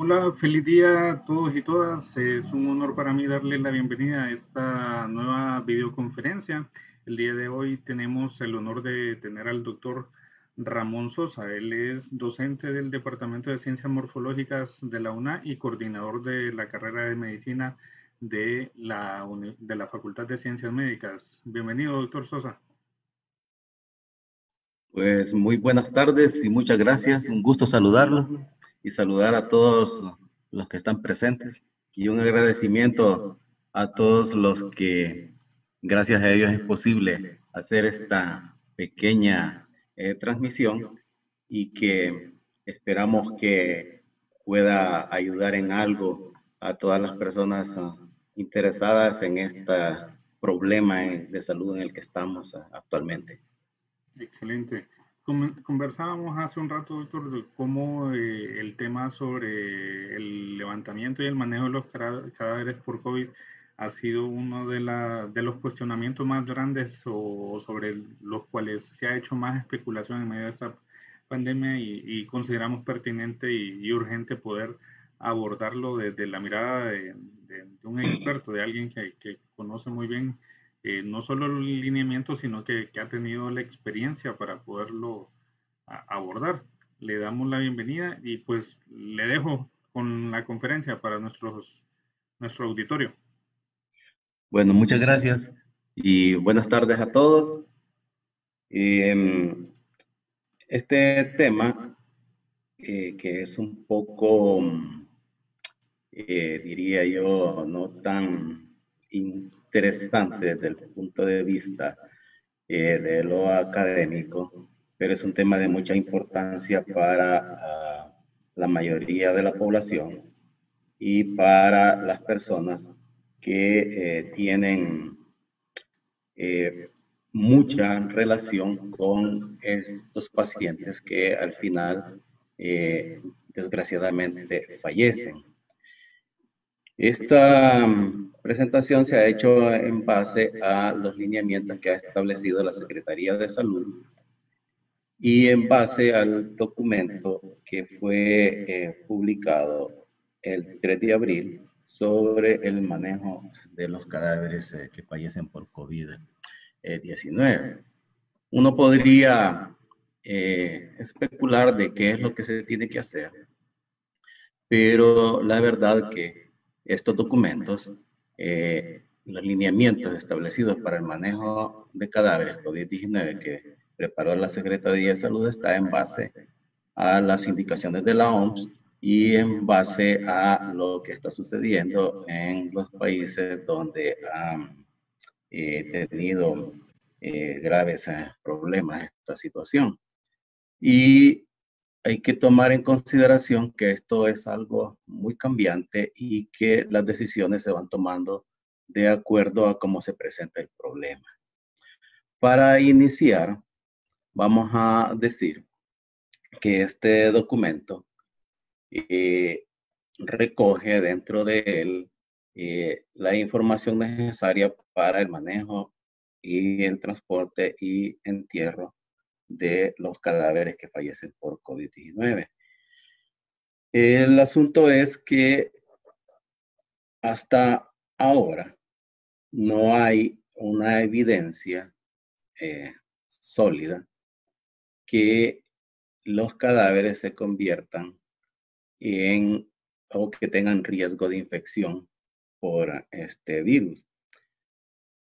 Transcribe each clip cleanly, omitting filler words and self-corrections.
Hola, feliz día a todos y todas. Es un honor para mí darles la bienvenida a esta nueva videoconferencia. El día de hoy tenemos el honor de tener al doctor Ramón Sosa. Él es docente del Departamento de Ciencias Morfológicas de la UNA y coordinador de la carrera de medicina de la Facultad de Ciencias Médicas. Bienvenido, doctor Sosa. Pues muy buenas tardes y muchas gracias. Un gusto saludarlos y saludar a todos los que están presentes y un agradecimiento a todos los que, gracias a ellos, es posible hacer esta pequeña transmisión y que esperamos que pueda ayudar en algo a todas las personas interesadas en este problema de salud en el que estamos actualmente. Excelente. Conversábamos hace un rato, doctor, de cómo el tema sobre el levantamiento y el manejo de los cadáveres por COVID ha sido uno de los cuestionamientos más grandes o sobre los cuales se ha hecho más especulación en medio de esta pandemia y consideramos pertinente y urgente poder abordarlo desde la mirada de un experto, de alguien que conoce muy bien no solo el lineamiento, sino que ha tenido la experiencia para poderlo abordar. Le damos la bienvenida y pues le dejo con la conferencia para nuestro auditorio. Bueno, muchas gracias y buenas tardes a todos. Em, este tema, que es un poco, diría yo, no tan interesante desde el punto de vista de lo académico, pero es un tema de mucha importancia para la mayoría de la población y para las personas que tienen eh, mucha relación con estos pacientes que al final, desgraciadamente, fallecen. Esta presentación se ha hecho en base a los lineamientos que ha establecido la Secretaría de Salud y en base al documento que fue publicado el 3 de abril sobre el manejo de los cadáveres que fallecen por COVID-19. Uno podría especular de qué es lo que se tiene que hacer, pero la verdad que estos documentos, los lineamientos establecidos para el manejo de cadáveres COVID-19 que preparó la Secretaría de Salud está en base a las indicaciones de la OMS y en base a lo que está sucediendo en los países donde han tenido graves problemas esta situación. Y hay que tomar en consideración que esto es algo muy cambiante y que las decisiones se van tomando de acuerdo a cómo se presenta el problema. Para iniciar, vamos a decir que este documento eh, recoge dentro de él la información necesaria para el manejo y el transporte y entierro de los cadáveres que fallecen por COVID-19. El asunto es que hasta ahora no hay una evidencia sólida que los cadáveres se conviertan en o que tengan riesgo de infección por este virus,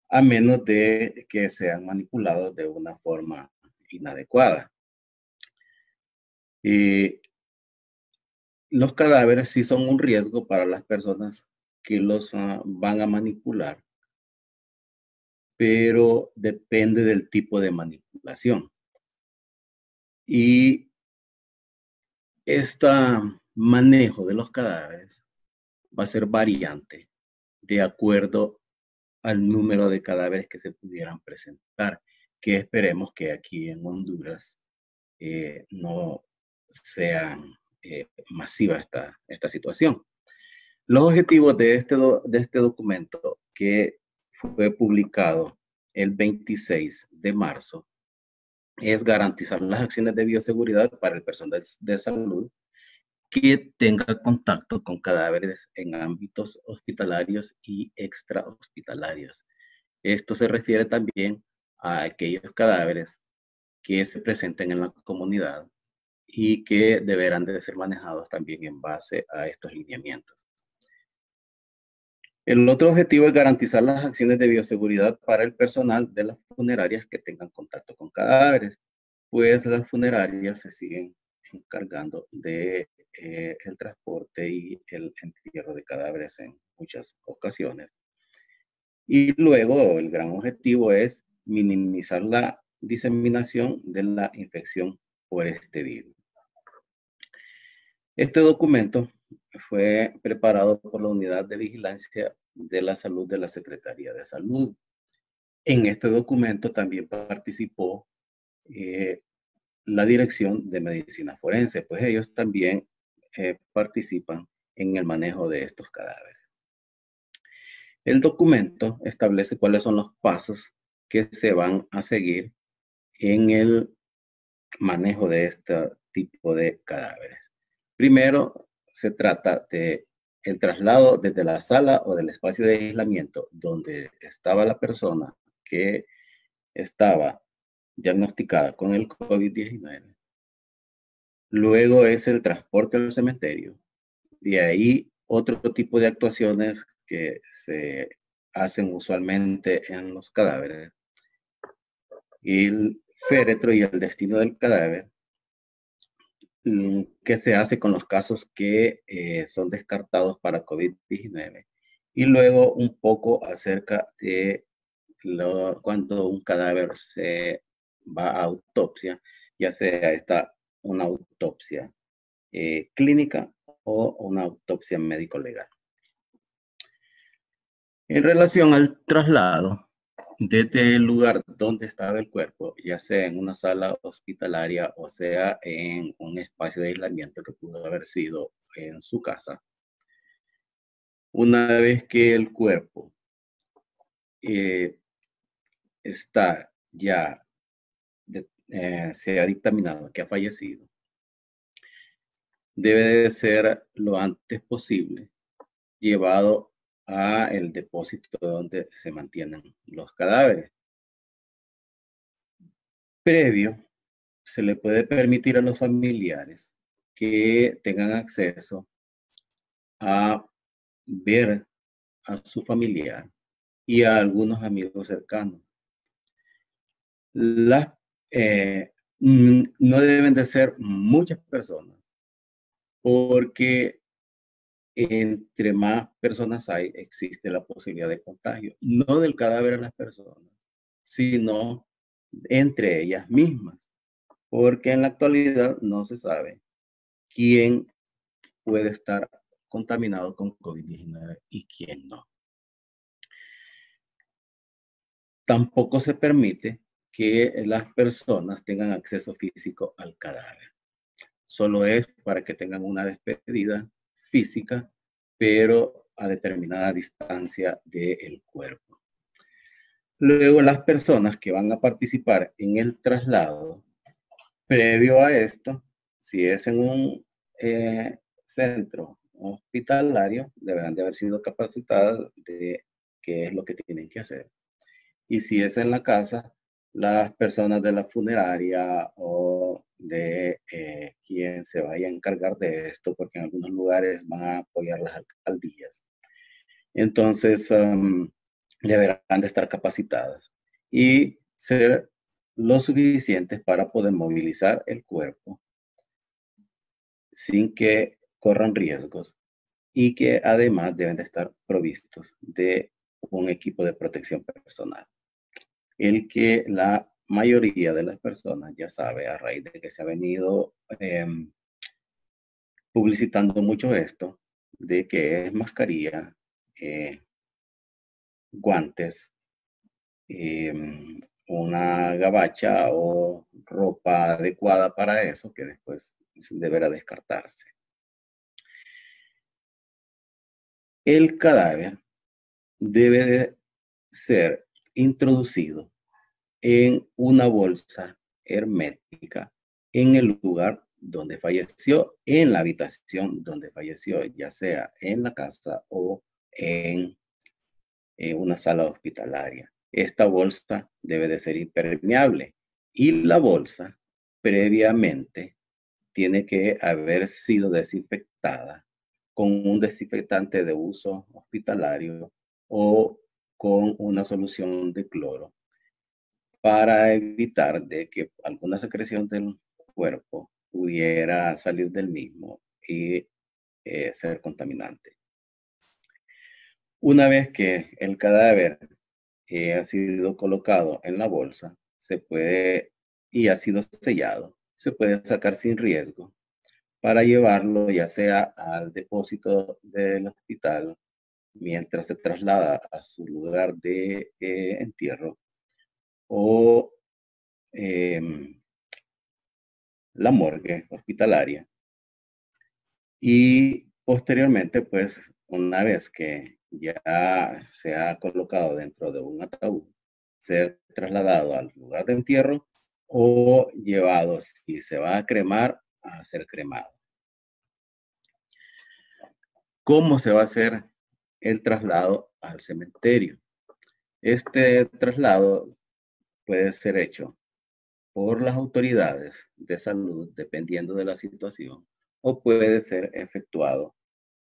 a menos de que sean manipulados de una forma inadecuada. Y los cadáveres sí son un riesgo para las personas que los van a manipular, pero depende del tipo de manipulación. Y este manejo de los cadáveres va a ser variante de acuerdo al número de cadáveres que se pudieran presentar, que esperemos que aquí en Honduras no sea masiva esta situación. Los objetivos de este documento que fue publicado el 26 de marzo es garantizar las acciones de bioseguridad para el personal de salud que tenga contacto con cadáveres en ámbitos hospitalarios y extrahospitalarios. Esto se refiere también a aquellos cadáveres que se presenten en la comunidad y que deberán de ser manejados también en base a estos lineamientos. El otro objetivo es garantizar las acciones de bioseguridad para el personal de las funerarias que tengan contacto con cadáveres, pues las funerarias se siguen encargando de el transporte y el entierro de cadáveres en muchas ocasiones. Y luego el gran objetivo es minimizar la diseminación de la infección por este virus. Este documento fue preparado por la Unidad de Vigilancia de la Salud de la Secretaría de Salud. En este documento también participó la Dirección de Medicina Forense, pues ellos también participan en el manejo de estos cadáveres. El documento establece cuáles son los pasos que se van a seguir en el manejo de este tipo de cadáveres. Primero, se trata de el traslado desde la sala o del espacio de aislamiento donde estaba la persona que estaba diagnosticada con el COVID-19. Luego es el transporte al cementerio. De ahí otro tipo de actuaciones que se hacen usualmente en los cadáveres. El féretro y el destino del cadáver, que se hace con los casos que son descartados para COVID-19. Y luego un poco acerca de cuando un cadáver se va a autopsia, ya sea una autopsia clínica o una autopsia médico-legal. En relación al traslado, desde el lugar donde estaba el cuerpo, ya sea en una sala hospitalaria o sea en un espacio de aislamiento que pudo haber sido en su casa, una vez que el cuerpo está ya, se ha dictaminado que ha fallecido, debe de ser lo antes posible llevado a el depósito donde se mantienen los cadáveres. Previo, se le puede permitir a los familiares que tengan acceso a ver a su familiar y a algunos amigos cercanos. No deben de ser muchas personas, porque entre más personas hay, existe la posibilidad de contagio, no del cadáver de las personas, sino entre ellas mismas, porque en la actualidad no se sabe quién puede estar contaminado con COVID-19 y quién no. Tampoco se permite que las personas tengan acceso físico al cadáver. Solo es para que tengan una despedida física, pero a determinada distancia del cuerpo. Luego, las personas que van a participar en el traslado, previo a esto, si es en un centro hospitalario, deberán de haber sido capacitadas de qué es lo que tienen que hacer. Y si es en la casa, las personas de la funeraria o de quien se vaya a encargar de esto, porque en algunos lugares van a apoyar las alcaldías. Entonces, deberán de estar capacitadas y ser lo suficientes para poder movilizar el cuerpo sin que corran riesgos y que además deben de estar provistos de un equipo de protección personal. El que la mayoría de las personas ya sabe, a raíz de que se ha venido publicitando mucho esto, de que es mascarilla, guantes, una gabacha o ropa adecuada para eso, que después deberá descartarse. El cadáver debe de ser introducido en una bolsa hermética en el lugar donde falleció, en la habitación donde falleció, ya sea en la casa o en una sala hospitalaria. Esta bolsa debe de ser impermeable y la bolsa previamente tiene que haber sido desinfectada con un desinfectante de uso hospitalario o con una solución de cloro para evitar de que alguna secreción del cuerpo pudiera salir del mismo y ser contaminante. Una vez que el cadáver ha sido colocado en la bolsa, se puede y ha sido sellado, se puede sacar sin riesgo para llevarlo ya sea al depósito del hospital mientras se traslada a su lugar de entierro o la morgue hospitalaria. Y posteriormente, pues, una vez que ya se ha colocado dentro de un ataúd, ser trasladado al lugar de entierro o llevado, si se va a cremar, a ser cremado. ¿Cómo se va a hacer el traslado al cementerio? Este traslado puede ser hecho por las autoridades de salud, dependiendo de la situación, o puede ser efectuado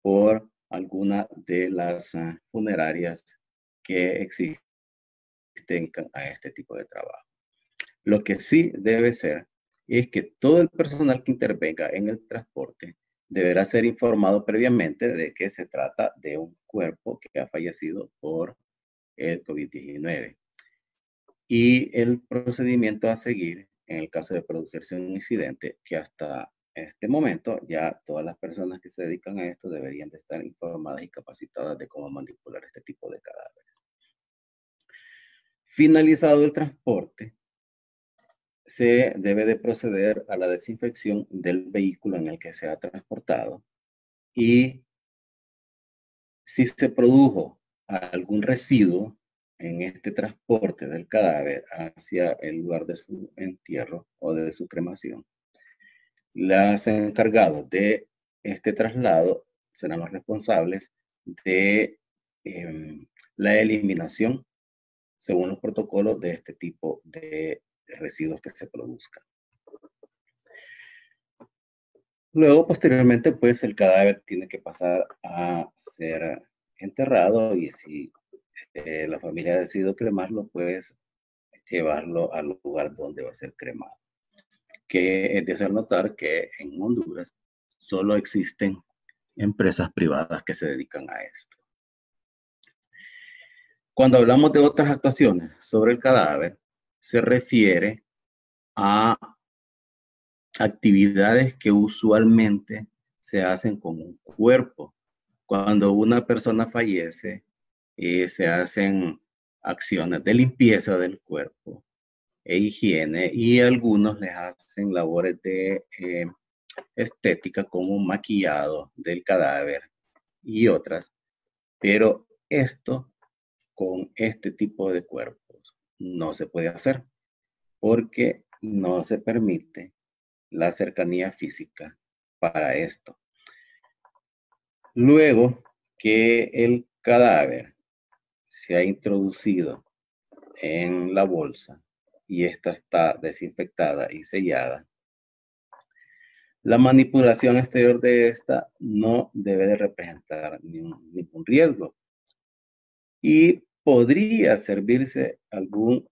por alguna de las funerarias que existen a este tipo de trabajo. Lo que sí debe ser es que todo el personal que intervenga en el transporte deberá ser informado previamente de que se trata de un cuerpo que ha fallecido por el COVID-19. Y el procedimiento a seguir en el caso de producirse un incidente, que hasta este momento ya todas las personas que se dedican a esto deberían de estar informadas y capacitadas de cómo manipular este tipo de cadáveres. Finalizado el transporte, se debe de proceder a la desinfección del vehículo en el que se ha transportado y si se produjo algún residuo en este transporte del cadáver hacia el lugar de su entierro o de su cremación, los encargados de este traslado serán los responsables de la eliminación según los protocolos de este tipo de residuos que se produzcan. Luego, posteriormente, pues el cadáver tiene que pasar a ser enterrado y si la familia ha decidido cremarlo, pues llevarlo al lugar donde va a ser cremado. Que es de hacer notar que en Honduras solo existen empresas privadas que se dedican a esto. Cuando hablamos de otras actuaciones sobre el cadáver, se refiere a actividades que usualmente se hacen con un cuerpo. Cuando una persona fallece, se hacen acciones de limpieza del cuerpo e higiene y algunos les hacen labores de estética como maquillado del cadáver y otras, pero esto con este tipo de cuerpos no se puede hacer porque no se permite la cercanía física para esto. Luego que el cadáver se ha introducido en la bolsa y esta está desinfectada y sellada, la manipulación exterior de esta no debe de representar ningún riesgo y podría servirse algún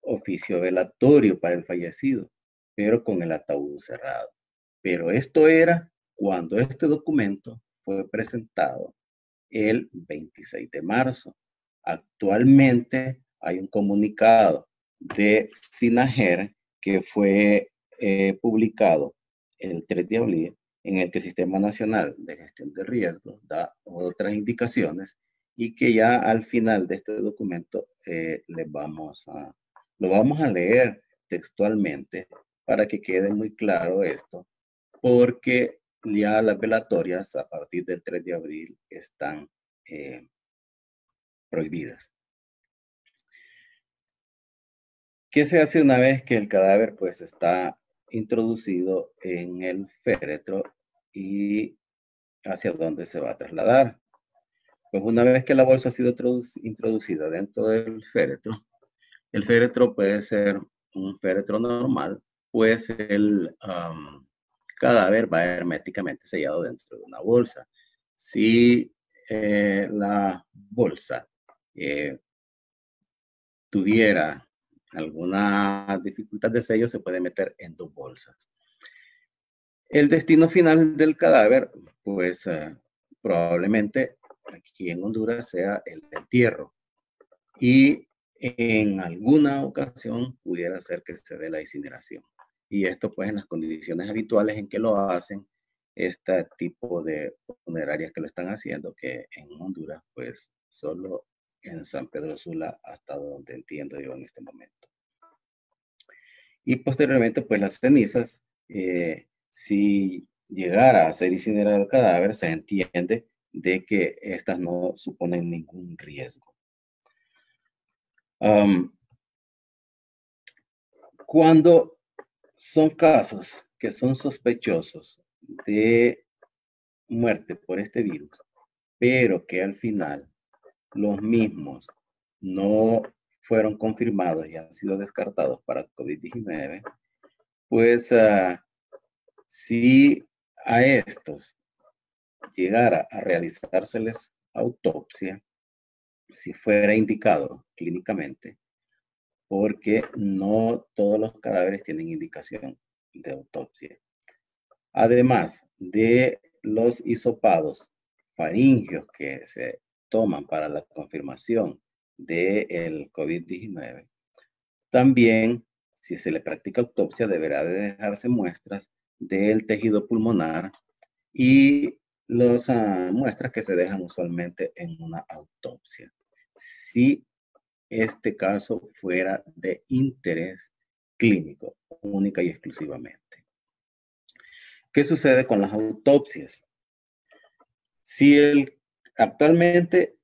oficio velatorio para el fallecido, pero con el ataúd cerrado. Pero esto era cuando este documento fue presentado el 26 de marzo. Actualmente hay un comunicado de SINAGER que fue publicado el 3 de abril en el que el Sistema Nacional de Gestión de Riesgos da otras indicaciones y que ya al final de este documento lo vamos a leer textualmente para que quede muy claro esto, porque ya las velatorias a partir del 3 de abril están prohibidas. ¿Qué se hace una vez que el cadáver pues está introducido en el féretro y hacia dónde se va a trasladar. Pues una vez que la bolsa ha sido introducida dentro del féretro, el féretro puede ser un féretro normal, pues el cadáver va herméticamente sellado dentro de una bolsa. Si la bolsa tuviera alguna dificultad de sello, se puede meter en 2 bolsas. El destino final del cadáver, pues probablemente aquí en Honduras sea el entierro. Y en alguna ocasión pudiera ser que se dé la incineración. Y esto pues en las condiciones habituales en que lo hacen este tipo de funerarias que lo están haciendo, que en Honduras pues solo en San Pedro Sula, hasta donde entiendo yo en este momento. Y posteriormente pues las cenizas, si llegara a ser incinerado el cadáver, se entiende de que estas no suponen ningún riesgo. Cuando son casos que son sospechosos de muerte por este virus, pero que al final los mismos no fueron confirmados y han sido descartados para COVID-19, pues si a estos llegara a realizárseles autopsia, si fuera indicado clínicamente, porque no todos los cadáveres tienen indicación de autopsia. Además de los hisopados faringios que se toman para la confirmación del COVID-19, también, si se le practica autopsia, deberá de dejarse muestras del tejido pulmonar y las muestras que se dejan usualmente en una autopsia. Si este caso fuera de interés clínico, única y exclusivamente. ¿Qué sucede con las autopsias? Si actualmente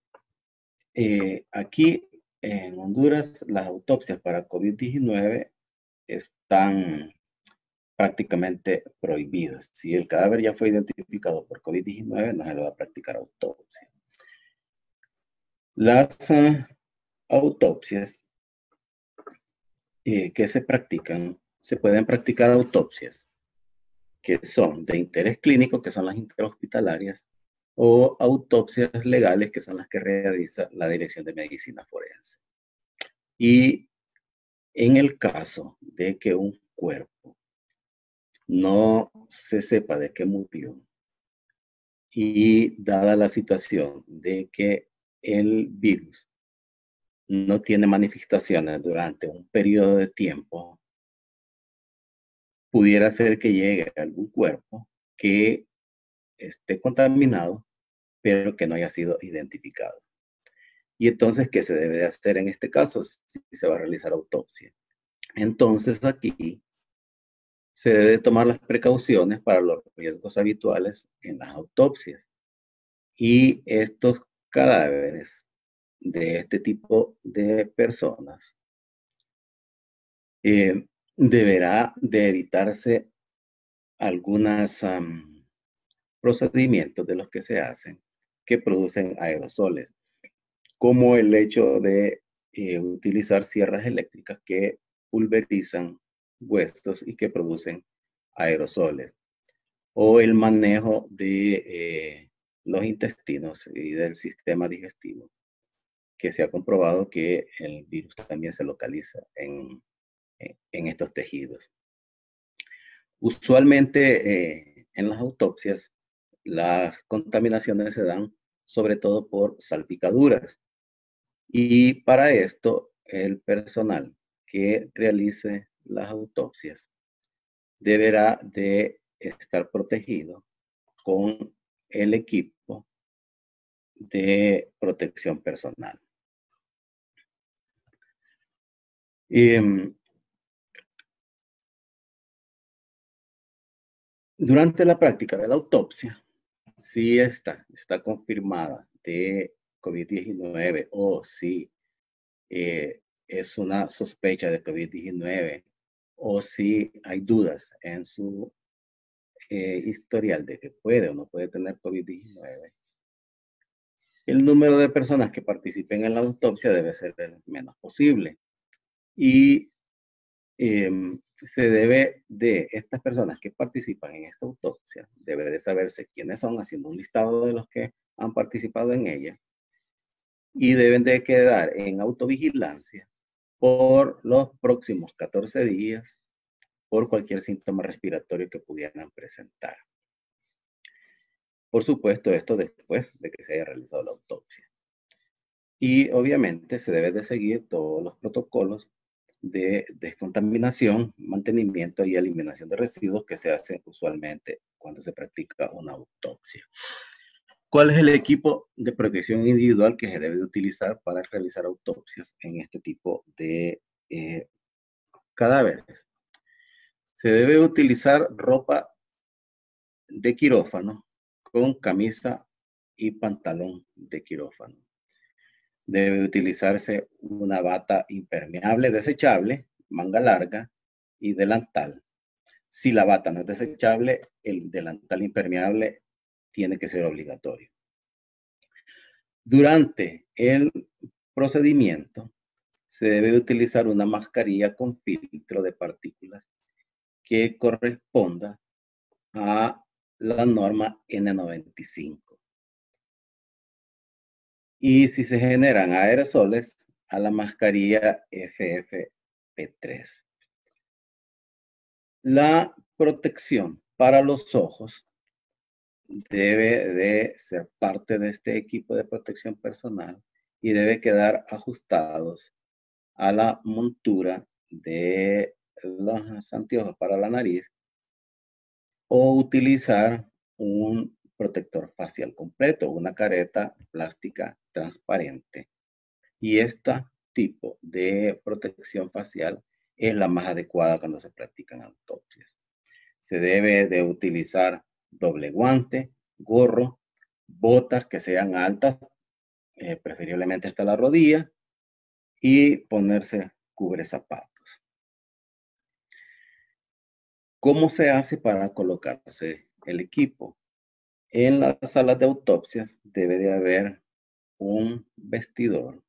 aquí en Honduras las autopsias para COVID-19 están prácticamente prohibidas. Si el cadáver ya fue identificado por COVID-19, no se le va a practicar autopsia. Las autopsias que se practican, se pueden practicar autopsias que son de interés clínico, que son las interhospitalarias, o autopsias legales, que son las que realiza la Dirección de Medicina Forense. Y en el caso de que un cuerpo no se sepa de qué murió, y dada la situación de que el virus no tiene manifestaciones durante un periodo de tiempo, pudiera ser que llegue a algún cuerpo que esté contaminado, pero que no haya sido identificado. Y entonces, ¿qué se debe de hacer en este caso si se va a realizar autopsia? Entonces, aquí se debe tomar las precauciones para los riesgos habituales en las autopsias. Y estos cadáveres de este tipo de personas deberá de evitarse algunos procedimientos de los que se hacen que producen aerosoles, como el hecho de utilizar sierras eléctricas que pulverizan huesos y que producen aerosoles, o el manejo de los intestinos y del sistema digestivo, que se ha comprobado que el virus también se localiza en estos tejidos. Usualmente en las autopsias las contaminaciones se dan sobre todo por salpicaduras. Y para esto, el personal que realice las autopsias deberá de estar protegido con el equipo de protección personal. Durante la práctica de la autopsia, si está confirmada de COVID-19 o si es una sospecha de COVID-19 o si hay dudas en su historial de que puede o no puede tener COVID-19, el número de personas que participen en la autopsia debe ser el menos posible. Y se debe de estas personas que participan en esta autopsia, debe de saberse quiénes son, haciendo un listado de los que han participado en ella, y deben de quedar en autovigilancia por los próximos 14 días por cualquier síntoma respiratorio que pudieran presentar. Por supuesto, esto después de que se haya realizado la autopsia. Y obviamente se debe de seguir todos los protocolos de descontaminación, mantenimiento y eliminación de residuos que se hacen usualmente cuando se practica una autopsia. ¿Cuál es el equipo de protección individual que se debe de utilizar para realizar autopsias en este tipo de cadáveres? Se debe utilizar ropa de quirófano con camisa y pantalón de quirófano. Debe utilizarse una bata impermeable desechable, manga larga y delantal. Si la bata no es desechable, el delantal impermeable tiene que ser obligatorio. Durante el procedimiento, se debe utilizar una mascarilla con filtro de partículas que corresponda a la norma N95. Y si se generan aerosoles, a la mascarilla FFP3. La protección para los ojos debe de ser parte de este equipo de protección personal y debe quedar ajustados a la montura de los anteojos para la nariz o utilizar un protector facial completo, una careta plástica transparente. Y este tipo de protección facial es la más adecuada cuando se practican autopsias. Se debe de utilizar doble guante, gorro, botas que sean altas, preferiblemente hasta la rodilla, y ponerse cubrezapatos. ¿Cómo se hace para colocarse el equipo? En las salas de autopsias debe de haber un vestidor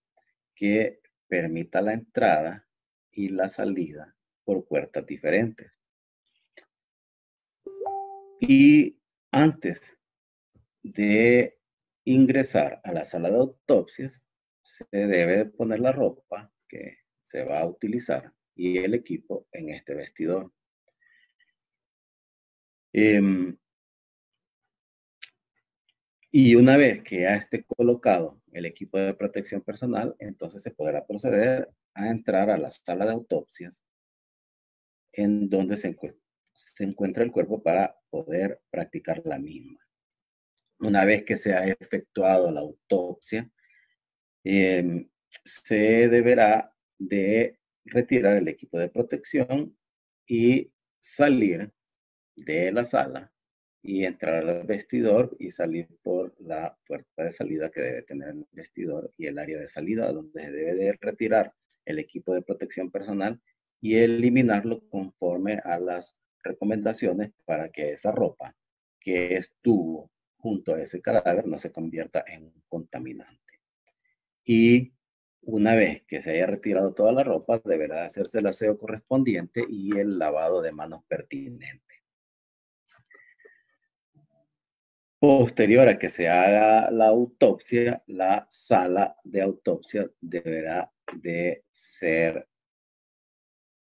que permita la entrada y la salida por puertas diferentes. Y antes de ingresar a la sala de autopsias, se debe de poner la ropa que se va a utilizar y el equipo en este vestidor. Y una vez que ya esté colocado el equipo de protección personal, entonces se podrá proceder a entrar a la sala de autopsias en donde se encuentra el cuerpo para poder practicar la misma. Una vez que se ha efectuado la autopsia, se deberá de retirar el equipo de protección y salir de la sala y entrar al vestidor y salir por la puerta de salida que debe tener el vestidor y el área de salida donde se debe de retirar el equipo de protección personal y eliminarlo conforme a las recomendaciones para que esa ropa que estuvo junto a ese cadáver no se convierta en un contaminante. Y una vez que se haya retirado toda la ropa, deberá hacerse el aseo correspondiente y el lavado de manos pertinente. Posterior a que se haga la autopsia, la sala de autopsia deberá de ser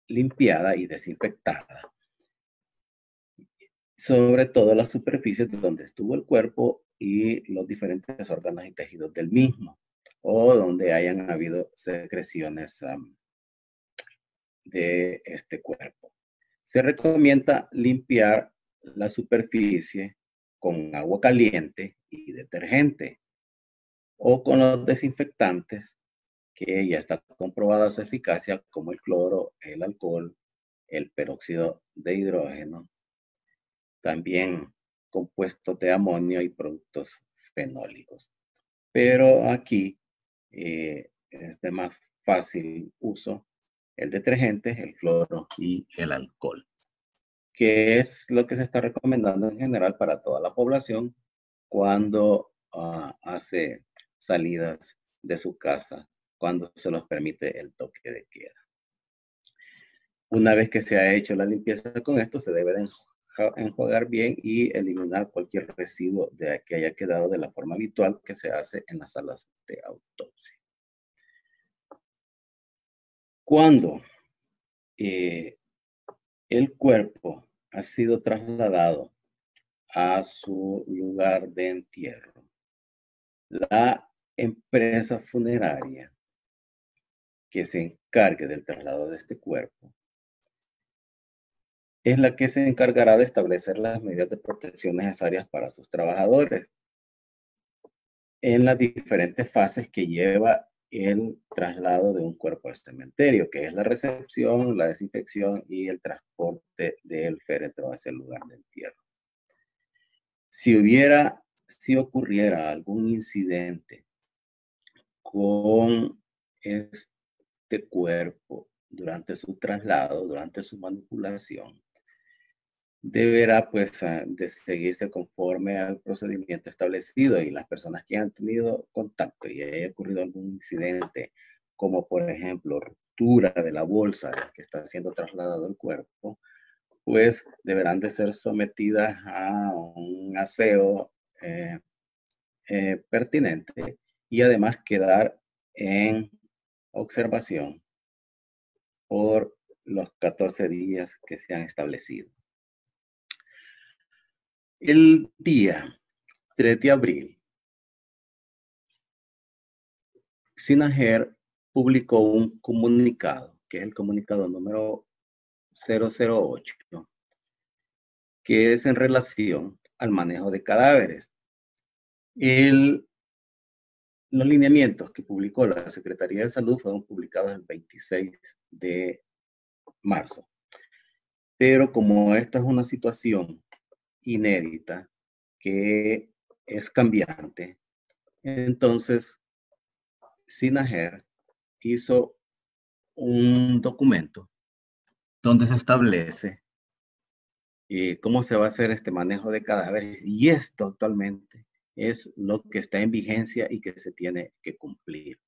limpiada y desinfectada. Sobre todo las superficies donde estuvo el cuerpo y los diferentes órganos y tejidos del mismo, o donde hayan habido secreciones de este cuerpo. Se recomienda limpiar la superficie con agua caliente y detergente o con los desinfectantes que ya está comprobada su eficacia como el cloro, el alcohol, el peróxido de hidrógeno, también compuestos de amonio y productos fenólicos. Pero aquí es de más fácil uso el detergente, el cloro y el alcohol, que es lo que se está recomendando en general para toda la población cuando hace salidas de su casa, cuando se nos permite el toque de queda. Una vez que se ha hecho la limpieza con esto, se debe de enjuagar bien y eliminar cualquier residuo que haya quedado de la forma habitual que se hace en las salas de autopsia. Cuando el cuerpo ha sido trasladado a su lugar de entierro, la empresa funeraria que se encargue del traslado de este cuerpo es la que se encargará de establecer las medidas de protección necesarias para sus trabajadores en las diferentes fases que lleva el traslado de un cuerpo al cementerio, que es la recepción, la desinfección y el transporte del féretro hacia el lugar de entierro. Si ocurriera algún incidente con este cuerpo durante su traslado, durante su manipulación, deberá pues de seguirse conforme al procedimiento establecido, y las personas que han tenido contacto y haya ocurrido algún incidente, como por ejemplo ruptura de la bolsa que está siendo trasladado el cuerpo, pues deberán de ser sometidas a un aseo pertinente y además quedar en observación por los 14 días que se han establecido. El día 3 de abril, SINAJER publicó un comunicado, que es el comunicado número 008, que es en relación al manejo de cadáveres. Los lineamientos que publicó la Secretaría de Salud fueron publicados el 26 de marzo. Pero como esta es una situación inédita, que es cambiante, entonces SINAJER hizo un documento donde se establece cómo se va a hacer este manejo de cadáveres, y esto actualmente es lo que está en vigencia y que se tiene que cumplir.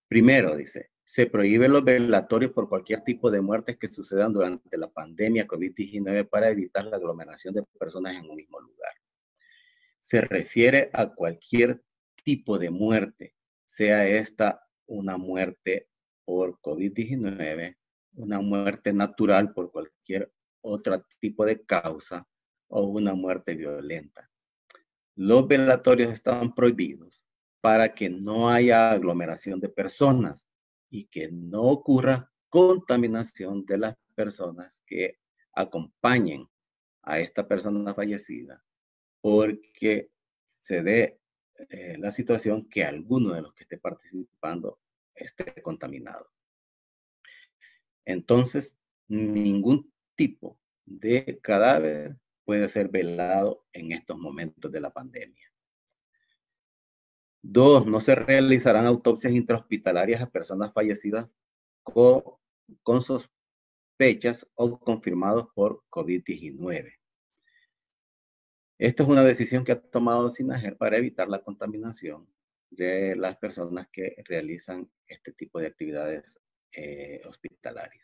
Primero, dice, se prohíben los velatorios por cualquier tipo de muertes que sucedan durante la pandemia COVID-19 para evitar la aglomeración de personas en un mismo lugar. Se refiere a cualquier tipo de muerte, sea esta una muerte por COVID-19, una muerte natural por cualquier otro tipo de causa o una muerte violenta. Los velatorios están prohibidos para que no haya aglomeración de personas y que no ocurra contaminación de las personas que acompañen a esta persona fallecida, porque se dé la situación que alguno de los que esté participando esté contaminado. Entonces, ningún tipo de cadáver puede ser velado en estos momentos de la pandemia. 2, no se realizarán autopsias intrahospitalarias a personas fallecidas con sospechas o confirmados por COVID-19. Esta es una decisión que ha tomado SINAJER para evitar la contaminación de las personas que realizan este tipo de actividades hospitalarias.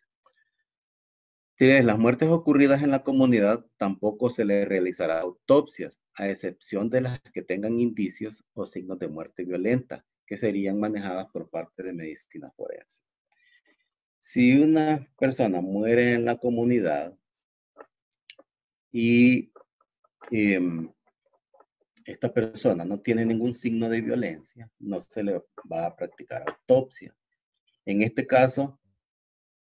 3, las muertes ocurridas en la comunidad tampoco se les realizará autopsias, a excepción de las que tengan indicios o signos de muerte violenta, que serían manejadas por parte de medicina forense. Si una persona muere en la comunidad y esta persona no tiene ningún signo de violencia, no se le va a practicar autopsia. En este caso,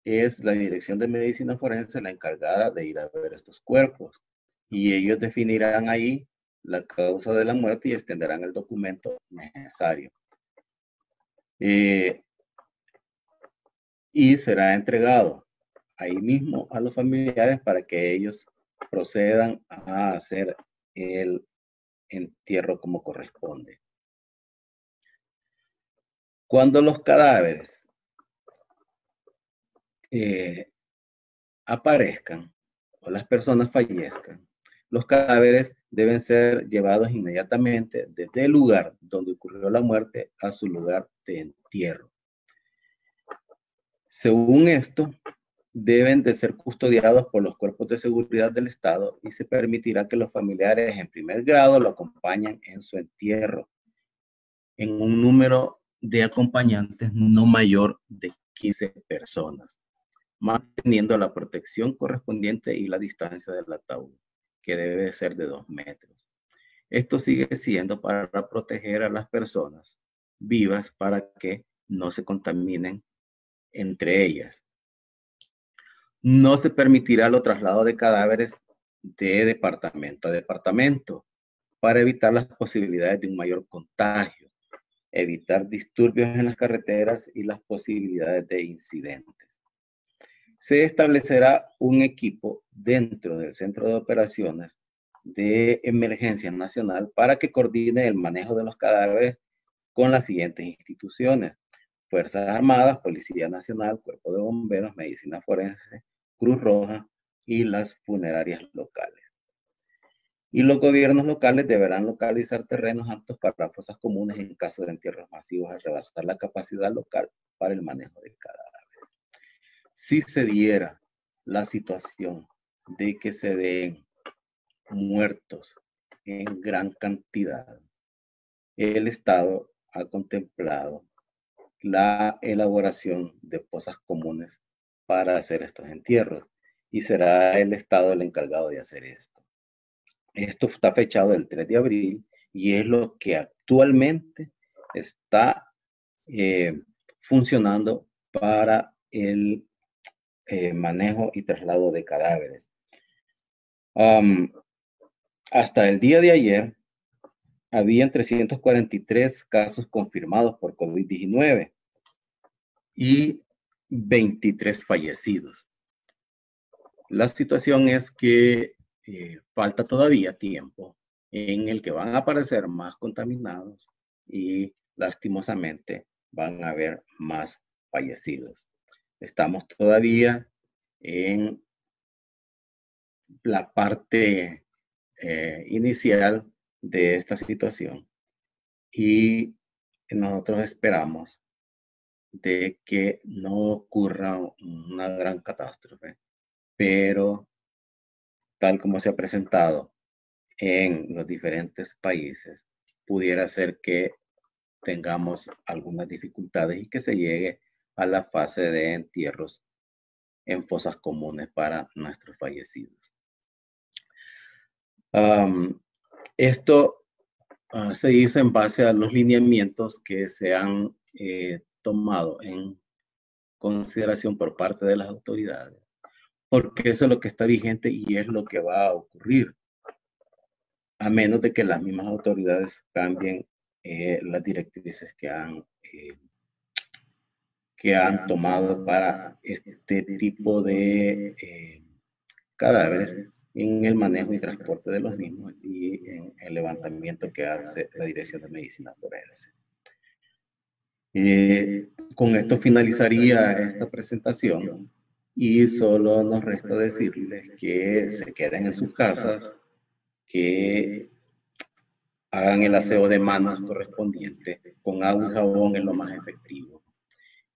es la Dirección de Medicina Forense la encargada de ir a ver estos cuerpos, y ellos definirán ahí la causa de la muerte y extenderán el documento necesario. Y será entregado ahí mismo a los familiares para que ellos procedan a hacer el entierro como corresponde. Cuando los cadáveres eh, aparezcan o las personas fallezcan, los cadáveres deben ser llevados inmediatamente desde el lugar donde ocurrió la muerte a su lugar de entierro. Según esto, deben de ser custodiados por los cuerpos de seguridad del Estado y se permitirá que los familiares en primer grado lo acompañen en su entierro en un número de acompañantes no mayor de 15 personas, manteniendo la protección correspondiente y la distancia del ataúd, que debe ser de 2 metros. Esto sigue siendo para proteger a las personas vivas para que no se contaminen entre ellas. No se permitirá los traslados de cadáveres de departamento a departamento para evitar las posibilidades de un mayor contagio, evitar disturbios en las carreteras y las posibilidades de incidentes. Se establecerá un equipo dentro del Centro de Operaciones de Emergencia Nacional para que coordine el manejo de los cadáveres con las siguientes instituciones: Fuerzas Armadas, Policía Nacional, Cuerpo de Bomberos, Medicina Forense, Cruz Roja y las funerarias locales. Y los gobiernos locales deberán localizar terrenos aptos para fosas comunes en caso de entierros masivos al rebasar la capacidad local para el manejo del cadáver. Si se diera la situación de que se den muertos en gran cantidad, el Estado ha contemplado la elaboración de fosas comunes para hacer estos entierros y será el Estado el encargado de hacer esto. Esto está fechado el 3 de abril y es lo que actualmente está funcionando para el manejo y traslado de cadáveres. Hasta el día de ayer, habían 343 casos confirmados por COVID-19 y 23 fallecidos. La situación es que falta todavía tiempo en el que van a aparecer más contaminados y lastimosamente van a haber más fallecidos. Estamos todavía en la parte inicial de esta situación y nosotros esperamos de que no ocurra una gran catástrofe, pero tal como se ha presentado en los diferentes países, pudiera ser que tengamos algunas dificultades y que se llegue a la fase de entierros en fosas comunes para nuestros fallecidos. Esto se hizo en base a los lineamientos que se han tomado en consideración por parte de las autoridades, porque eso es lo que está vigente y es lo que va a ocurrir, a menos de que las mismas autoridades cambien las directrices que han tomado para este tipo de cadáveres en el manejo y transporte de los mismos y en el levantamiento que hace la Dirección de Medicina Forense. Con esto finalizaría esta presentación y solo nos resta decirles que se queden en sus casas, que hagan el aseo de manos correspondiente, con agua y jabón es lo más efectivo.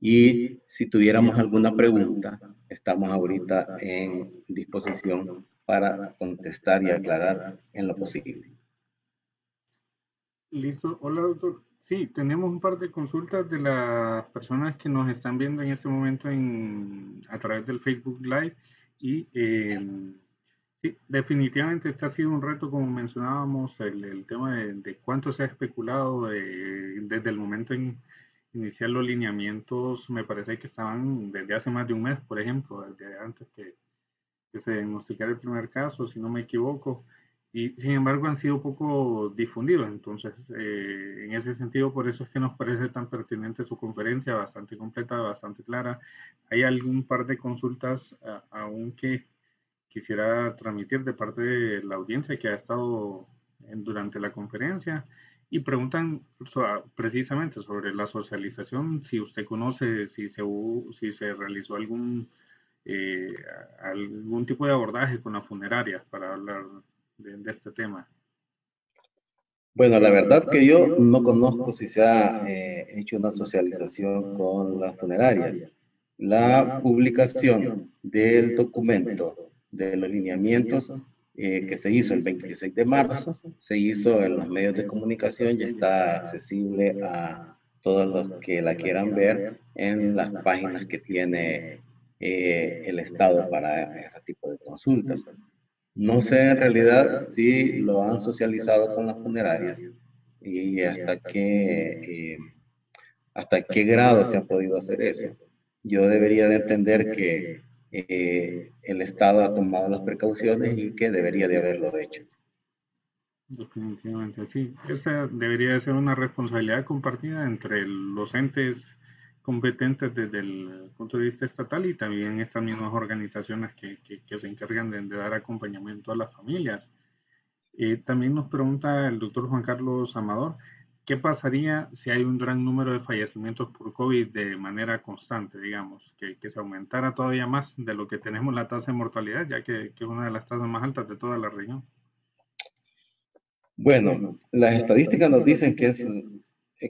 Y si tuviéramos alguna pregunta, estamos ahorita en disposición para contestar y aclarar en lo posible. Listo. Hola, doctor. Sí, tenemos un par de consultas de las personas que nos están viendo en este momento a través del Facebook Live y sí, definitivamente este ha sido un reto, como mencionábamos, el tema de cuánto se ha especulado desde el momento en iniciar los lineamientos. Me parece que estaban desde hace más de un mes, por ejemplo, desde antes que se diagnosticara el primer caso, si no me equivoco, y sin embargo han sido poco difundidos. Entonces, en ese sentido, por eso es que nos parece tan pertinente su conferencia, bastante completa, bastante clara. Hay algún par de consultas aún que quisiera transmitir de parte de la audiencia que ha estado durante la conferencia. Y preguntan precisamente sobre la socialización, si usted conoce, si se realizó eh, algún tipo de abordaje con la funeraria para hablar de este tema. Bueno, la verdad que yo no conozco si se ha hecho una socialización con las funerarias. La publicación del documento de los lineamientos que se hizo el 26 de marzo, se hizo en los medios de comunicación y está accesible a todos los que la quieran ver en las páginas que tiene el Estado para ese tipo de consultas. No sé en realidad si lo han socializado con las funerarias y hasta qué grado se ha podido hacer eso. Yo debería de entender que el Estado ha tomado las precauciones y que debería de haberlo hecho. Definitivamente, sí. Esa debería de ser una responsabilidad compartida entre los entes competentes desde el punto de vista estatal y también estas mismas organizaciones que se encargan de dar acompañamiento a las familias. También nos pregunta el doctor Juan Carlos Amador, ¿qué pasaría si hay un gran número de fallecimientos por COVID de manera constante, digamos, que se aumentara todavía más de lo que tenemos la tasa de mortalidad, ya que es una de las tasas más altas de toda la región? Bueno, las estadísticas nos dicen que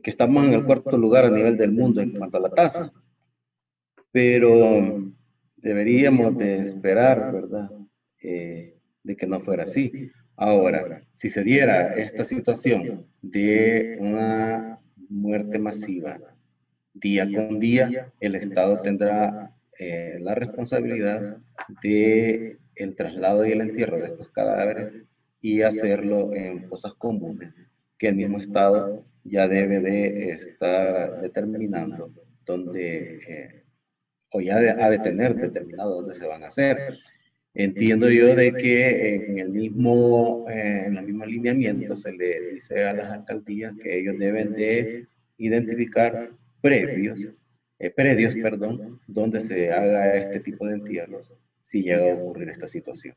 estamos en el cuarto lugar a nivel del mundo en cuanto a la tasa, pero deberíamos de esperar, ¿verdad? De que no fuera así. Ahora, si se diera esta situación de una muerte masiva día con día, el Estado tendrá la responsabilidad de el traslado y el entierro de estos cadáveres y hacerlo en fosas comunes, que el mismo Estado ya debe de estar determinando dónde o ya ha de tener determinado dónde se van a hacer. Entiendo yo de que en los mismos lineamientos se le dice a las alcaldías que ellos deben de identificar predios, perdón, donde se haga este tipo de entierros si llega a ocurrir esta situación.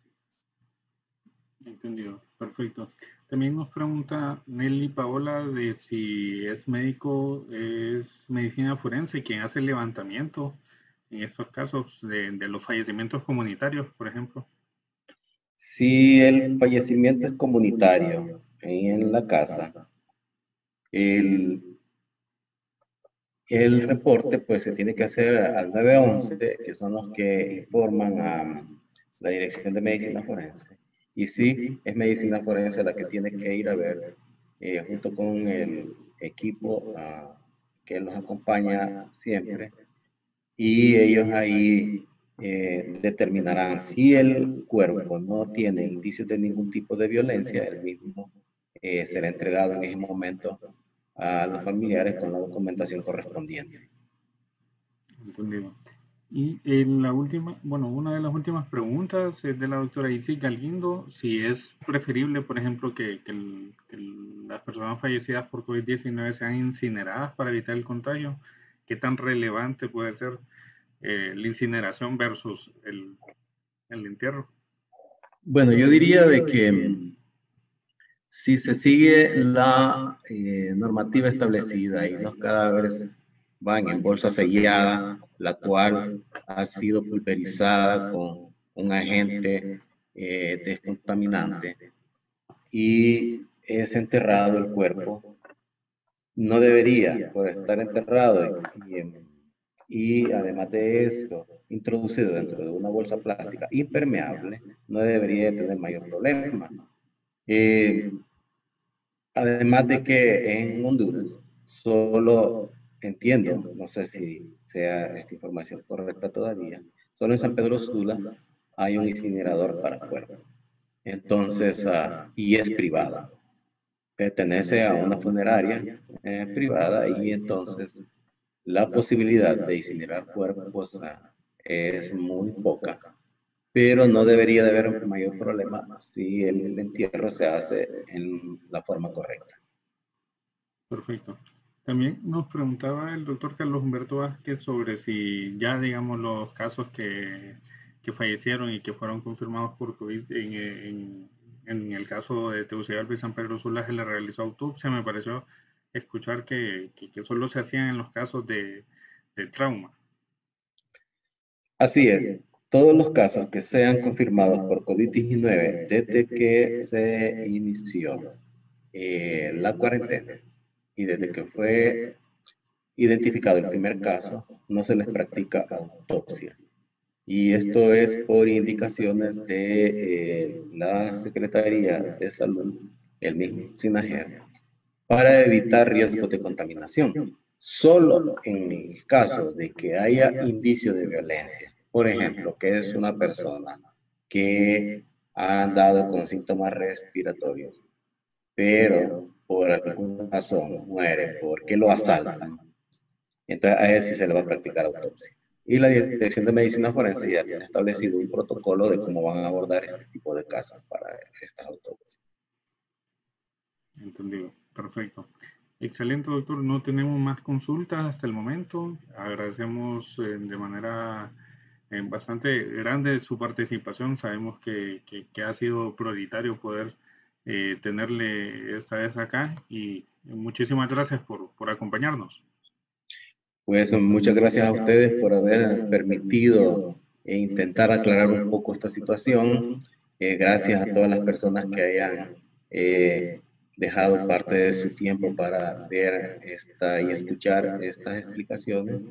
Entendido, perfecto. También nos pregunta Nelly Paola de si es médico, es medicina forense quien hace el levantamiento en estos casos de los fallecimientos comunitarios, por ejemplo. Si el fallecimiento es comunitario en la casa, el, el reporte pues se tiene que hacer al 911, que son los que informan a la Dirección de Medicina Forense. Y sí, es Medicina Forense la que tiene que ir a ver, junto con el equipo que los acompaña siempre, y ellos ahí determinarán si el cuerpo no tiene indicios de ningún tipo de violencia, el mismo será entregado en ese momento a los familiares con la documentación correspondiente. Entendido. Y en la última, bueno, una de las últimas preguntas es de la doctora Isis Galindo, si es preferible, por ejemplo, que las personas fallecidas por COVID-19 sean incineradas para evitar el contagio. ¿Qué tan relevante puede ser la incineración versus el entierro? Bueno, yo diría de que si se sigue la normativa establecida y los cadáveres van en bolsa sellada, la cual ha sido pulverizada con un agente descontaminante y es enterrado el cuerpo, no debería, por estar enterrado y además de esto, introducido dentro de una bolsa plástica impermeable, no debería tener mayor problema. Eh, Además de que en Honduras solo entiendo, no sé si sea esta información correcta todavía, solo en San Pedro Sula hay un incinerador para cuerpos. Entonces, y es privado. Pertenece a una funeraria privada y entonces la posibilidad de incinerar cuerpos es muy poca, pero no debería de haber un mayor problema si el entierro se hace en la forma correcta. Perfecto. También nos preguntaba el doctor Carlos Humberto Vázquez sobre si ya, digamos, los casos que fallecieron y que fueron confirmados por COVID en el caso de Tegucigalpa y San Pedro Sula se le realizó autopsia. Me pareció escuchar que solo se hacían en los casos de trauma. Así es, todos los casos que sean confirmados por COVID-19 desde que se inició la cuarentena y desde que fue identificado el primer caso, no se les practica autopsia. Y esto es por indicaciones de la Secretaría de Salud, el mismo SINAGER, para evitar riesgos de contaminación. Solo en el caso de que haya indicio de violencia, por ejemplo, que es una persona que ha andado con síntomas respiratorios, pero por alguna razón muere porque lo asaltan, entonces a él sí se le va a practicar autopsia. Y la Dirección de Medicina Forense ya tiene establecido un protocolo de cómo van a abordar este tipo de casos para estas autopsias. Entendido. Perfecto. Excelente, doctor. No tenemos más consultas hasta el momento. Agradecemos de manera bastante grande su participación. Sabemos que ha sido prioritario poder tenerle esta vez acá y muchísimas gracias por acompañarnos. Pues muchas gracias a ustedes por haber permitido intentar aclarar un poco esta situación. Gracias a todas las personas que hayan dejado parte de su tiempo para ver esta y escuchar estas explicaciones.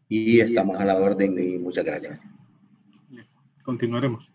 Y estamos a la orden y muchas gracias. Continuaremos.